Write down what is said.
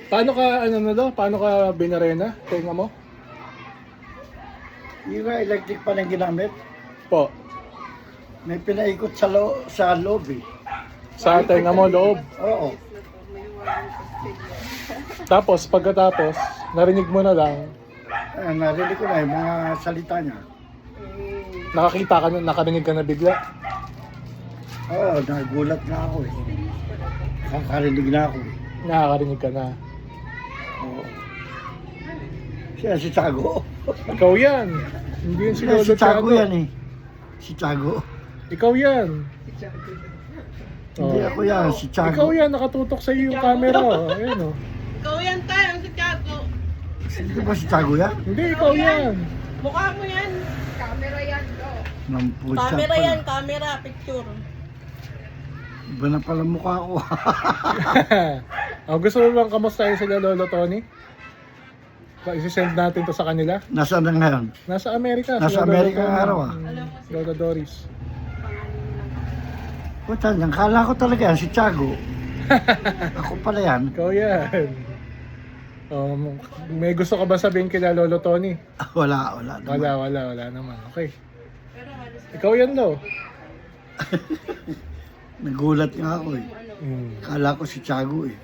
Paano ka, ano na do? Paano ka binarena? Tenga mo? Yung nga electric pa ng ginamit. Po. May pinaikot sa loob eh. Sa tenga mo, loob. Oo. Tapos, pagkatapos, narinig mo na lang, Narinig ko na yung mga salita niya. nakakita ka na, nakarinig ka na bigla. Oo, nagulat na ako eh. Nakakarinig na ako eh. Nakakarinig ka na. Oo. Siya si Tiago. Ikaw yan. Hindi yun si Lolo Si Tiago Tiago. yan eh. Si Tiago. Ikaw yan. Hindi Oh. ako yan, si Ikaw Tiago. yan, nakatutok sa iyo yung camera. Oh. Ayan oh. Ikaw yan tayo, si Tiago. Hindi ba si Tiago yan? Hindi, ikaw yan. Mukha mo yan. Camera yan, do. Namputsa Camera pala. yan, camera, picture. Iba na pala mukha ko. Oh, gusto mo bang kamustahin sila Lolo Tony? Isi-send natin to sa kanila. Nasaan na ngayon? Nasa Amerika. Nasa sila Lolo Amerika Tony. ang araw, ah. Lolo Doris. Puta, kala ko talaga yan, si Tiago. Ako pala yan. Ikaw yan. May gusto ka ba sabihin kila Lolo Tony? Wala naman. Wala naman. Okay. Ikaw yan daw. Nagulat nga ako eh. Mm. Kala ko si Tiago eh.